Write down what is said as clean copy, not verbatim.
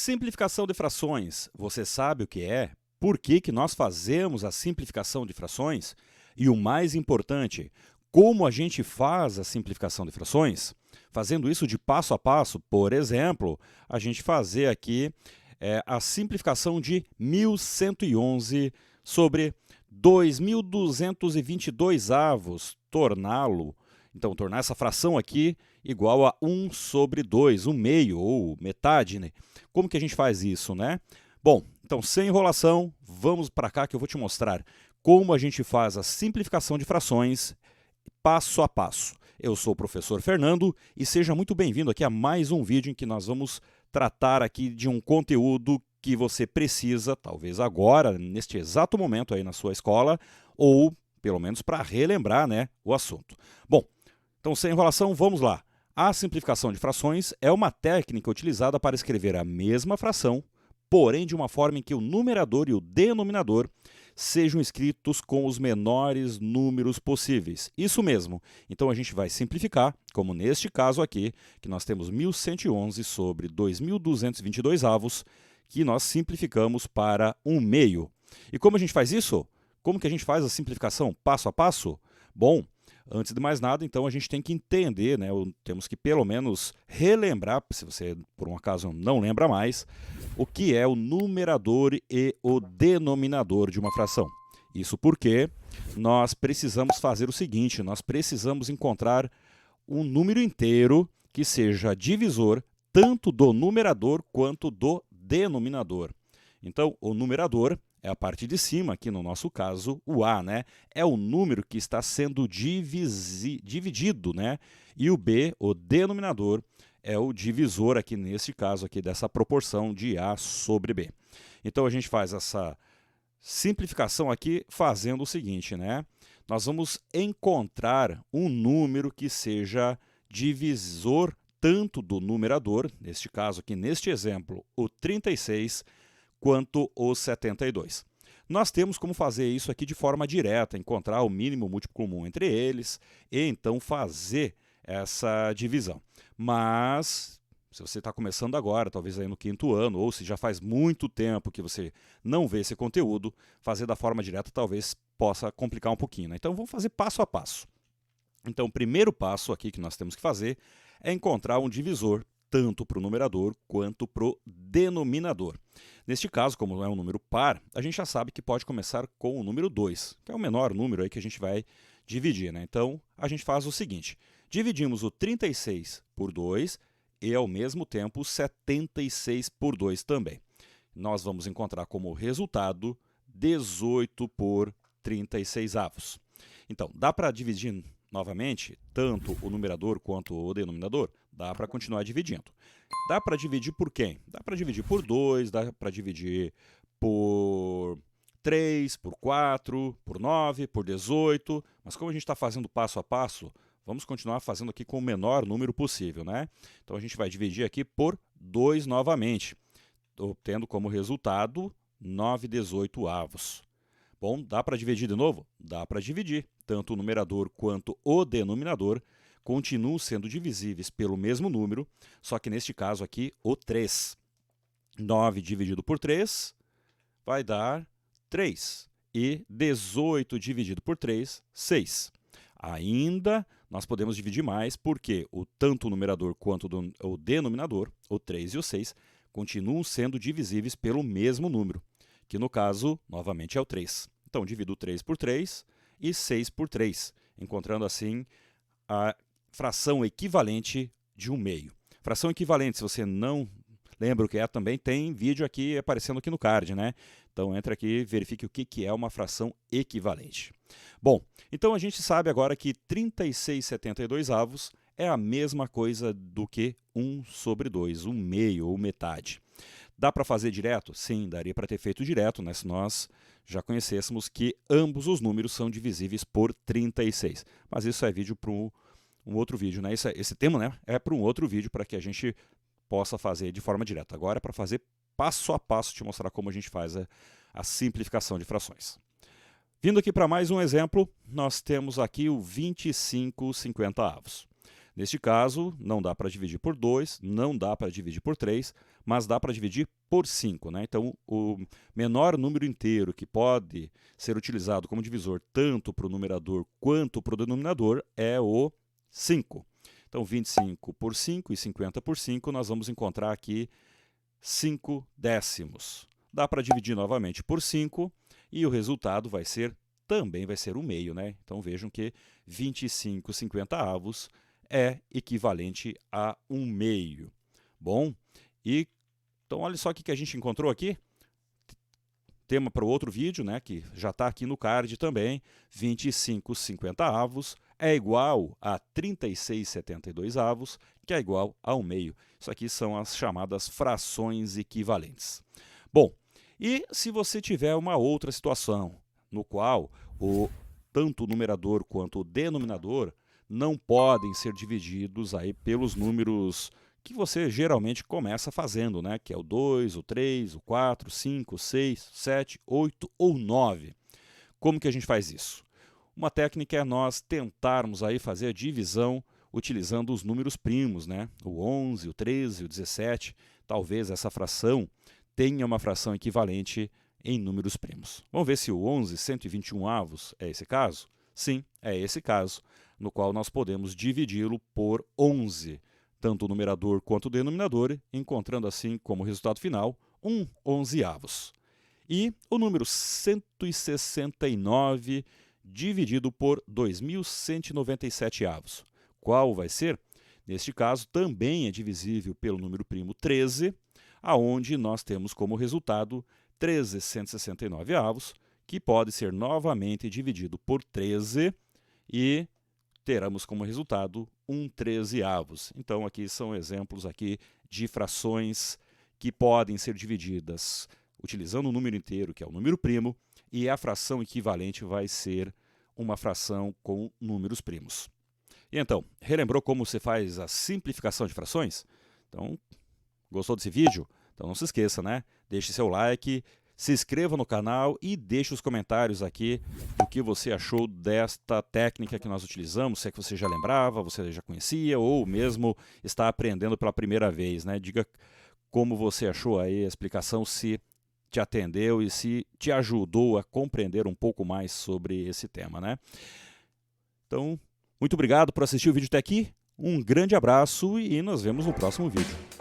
Simplificação de frações. Você sabe o que é? Por que nós fazemos a simplificação de frações? E o mais importante, como a gente faz a simplificação de frações? Fazendo isso de passo a passo, por exemplo, a gente fazer aqui a simplificação de 1111 sobre 2.222 avos, então tornar essa fração aqui igual a 1 sobre 2, 1 meio ou metade, né? Como que a gente faz isso, né? Bom, então sem enrolação, vamos para cá que eu vou te mostrar como a gente faz a simplificação de frações passo a passo. Eu sou o professor Fernando e seja muito bem-vindo aqui a mais um vídeo em que nós vamos tratar aqui de um conteúdo que você precisa, talvez agora, neste exato momento aí na sua escola, ou pelo menos para relembrar, né, o assunto. Bom, então sem enrolação, vamos lá. A simplificação de frações é uma técnica utilizada para escrever a mesma fração, porém de uma forma em que o numerador e o denominador sejam escritos com os menores números possíveis. Isso mesmo. Então a gente vai simplificar, como neste caso aqui, que nós temos 1111 sobre 2.222 avos, que nós simplificamos para 1 meio. E como a gente faz isso? Como que a gente faz a simplificação passo a passo? Bom, antes de mais nada, então, a gente tem que entender, né, temos que pelo menos relembrar, se você por um acaso não lembra mais, o que é o numerador e o denominador de uma fração. Isso porque nós precisamos fazer o seguinte, nós precisamos encontrar um número inteiro que seja divisor tanto do numerador quanto do denominador. Então, o numerador é a parte de cima, aqui no nosso caso, o A, né? É o número que está sendo dividido, né? E o B, o denominador, é o divisor aqui nesse caso aqui dessa proporção de A sobre B. Então a gente faz essa simplificação aqui fazendo o seguinte, né? Nós vamos encontrar um número que seja divisor tanto do numerador, neste caso aqui, neste exemplo, o 36, quanto o 72. Nós temos como fazer isso aqui de forma direta, encontrar o mínimo múltiplo comum entre eles e então fazer essa divisão. Mas, se você está começando agora, talvez aí no 5º ano, ou se já faz muito tempo que você não vê esse conteúdo, fazer da forma direta talvez possa complicar um pouquinho, né? Então vamos fazer passo a passo. Então o primeiro passo aqui que nós temos que fazer é encontrar um divisor tanto para o numerador quanto para o denominador. Neste caso, como é um número par, a gente já sabe que pode começar com o número 2, que é o menor número aí que a gente vai dividir, né? Então, a gente faz o seguinte, dividimos o 36 por 2 e, ao mesmo tempo, o 76 por 2 também. Nós vamos encontrar como resultado 18 por 36 avos. Então, dá para dividir novamente tanto o numerador quanto o denominador? Dá para continuar dividindo. Dá para dividir por quem? Dá para dividir por 2, dá para dividir por 3, por 4, por 9, por 18. Mas como a gente está fazendo passo a passo, vamos continuar fazendo aqui com o menor número possível, né? Então a gente vai dividir aqui por 2 novamente, obtendo como resultado 9/18 avos. Bom, dá para dividir de novo? Dá para dividir. Tanto o numerador quanto o denominador continuam sendo divisíveis pelo mesmo número, só que neste caso aqui, o 3. 9 dividido por 3 vai dar 3. E 18 dividido por 3, 6. Ainda nós podemos dividir mais, porque tanto o numerador quanto o denominador, o 3 e o 6, continuam sendo divisíveis pelo mesmo número, que no caso, novamente, é o 3. Então, divido 3 por 3 e 6 por 3, encontrando assim a fração equivalente de 1 meio. Fração equivalente, se você não lembra o que é, também tem vídeo aqui aparecendo aqui no card, né? Então, entra aqui e verifique o que é uma fração equivalente. Bom, então a gente sabe agora que 36/72 avos é a mesma coisa do que 1 sobre 2, 1 meio ou metade. Dá para fazer direto? Sim, daria para ter feito direto, né, se nós já conhecêssemos que ambos os números são divisíveis por 36. Mas isso é vídeo para um outro vídeo, né? Esse tema, né, é para um outro vídeo para que a gente possa fazer de forma direta. Agora é para fazer passo a passo, te mostrar como a gente faz a simplificação de frações. Vindo aqui para mais um exemplo, nós temos aqui o 25/50 avos. Neste caso, não dá para dividir por 2, não dá para dividir por 3, mas dá para dividir por 5. Né? Então, o menor número inteiro que pode ser utilizado como divisor tanto para o numerador quanto para o denominador é o 5. Então, 25 por 5 e 50 por 5, nós vamos encontrar aqui 5 décimos. Dá para dividir novamente por 5 e o resultado também vai ser 1 meio. Né? Então, vejam que 25 50avos é equivalente a 1 meio. Bom, então olha só o que a gente encontrou aqui. Tema para o outro vídeo, né, que já está aqui no card também. 25 50avos é igual a 36 72avos, que é igual a 1 meio. Isso aqui são as chamadas frações equivalentes. Bom, e se você tiver uma outra situação no qual tanto o numerador quanto o denominador não podem ser divididos aí pelos números que você geralmente começa fazendo, né? Que é o 2, o 3, o 4, 5, 6, 7, 8 ou 9. Como que a gente faz isso? Uma técnica é nós tentarmos aí fazer a divisão utilizando os números primos, né? O 11, o 13, o 17. Talvez essa fração tenha uma fração equivalente em números primos. Vamos ver se o 11 121avos é esse caso? Sim, é esse caso, no qual nós podemos dividi-lo por 11, tanto o numerador quanto o denominador, encontrando assim como resultado final 1 onzeavos. E o número 169 dividido por 2.197avos. Qual vai ser? Neste caso, também é divisível pelo número primo 13, aonde nós temos como resultado 1369avos, que pode ser novamente dividido por 13 e teremos como resultado 1/13avos. Então, aqui são exemplos aqui de frações que podem ser divididas utilizando o número inteiro, que é o número primo, e a fração equivalente vai ser uma fração com números primos. E então, relembrou como você faz a simplificação de frações? Então, gostou desse vídeo? Então não se esqueça, né? Deixe seu like, se inscreva no canal e deixe os comentários aqui do que você achou desta técnica que nós utilizamos, se é que você já lembrava, você já conhecia ou mesmo está aprendendo pela primeira vez, né? Diga como você achou aí a explicação, se te atendeu e se te ajudou a compreender um pouco mais sobre esse tema, né? Então, muito obrigado por assistir o vídeo até aqui, um grande abraço e nos vemos no próximo vídeo.